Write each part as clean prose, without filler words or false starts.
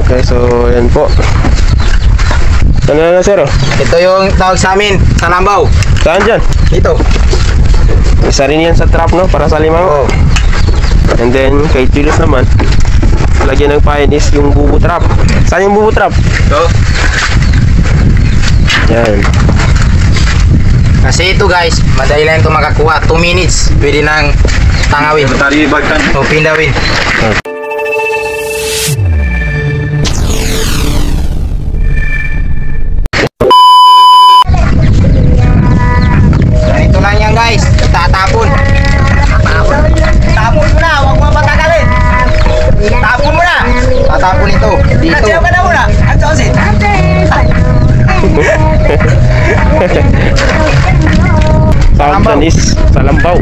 Okay, so yan po. Ano na sir? Ito yung tawag sa amin, salambaw. Saan dyan? Ito. Isa rin yan sa trap, no? Para sa limango. And then, kay Julius naman, lagyan ng pain is yung bubu trap. Saan yung bubu trap? Ito. Yan. Kasi ito guys, madali lang ito makakuha. 2 minutes, pwede nang tangawin. O pindawin. Ito lang yan guys, tatapon. Tapon mo na, huwag mo patagalin. Tapon mo na. Tatapon ito, dito. Siya ka na muna, ang sausin. Tawag is salambaw.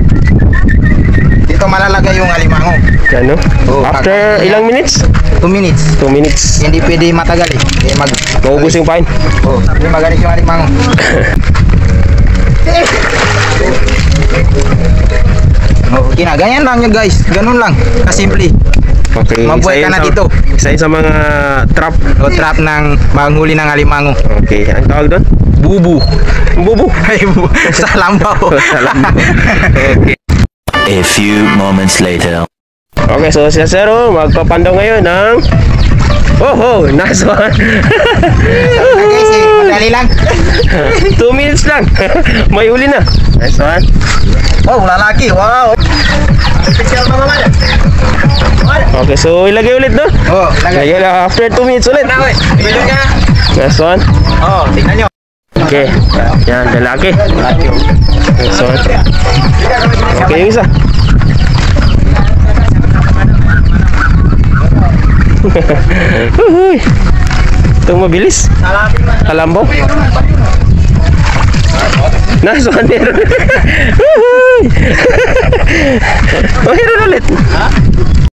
Dito malalagay yung alimango. Yan, no? Oh, after ilang minutes? 2 minutes. 2 minutes. Hindi pwede matagal eh. Maubos yung pain. Oh, hindi magalit yung alimango. Okay na, ganyan lang yun guys. Ganun lang, kasimple. Okay, Mabuhay ka na dito. Isa sa mga trap. O trap ng manghuli ng alimango. Okay, ang tawag doon? Bubu. Bubu. Ay, salambaw. Salambaw. Okay. A few moments later. Okay, so si Sero magpapandaw ngayon ng nice one. Guys, madali lang. 2 minutes lang. May huli na. Nice one. Oh, lalaki. Wow. Okay, so ilagay ulit, no? Oh, Lagay lang after 2 minutes ulit. Nice one. Oh, tingnan nyo. Okay. Yan, lalaki. Nice one. Okay, yung isa. Itong mabilis. Salambaw. Nice one there.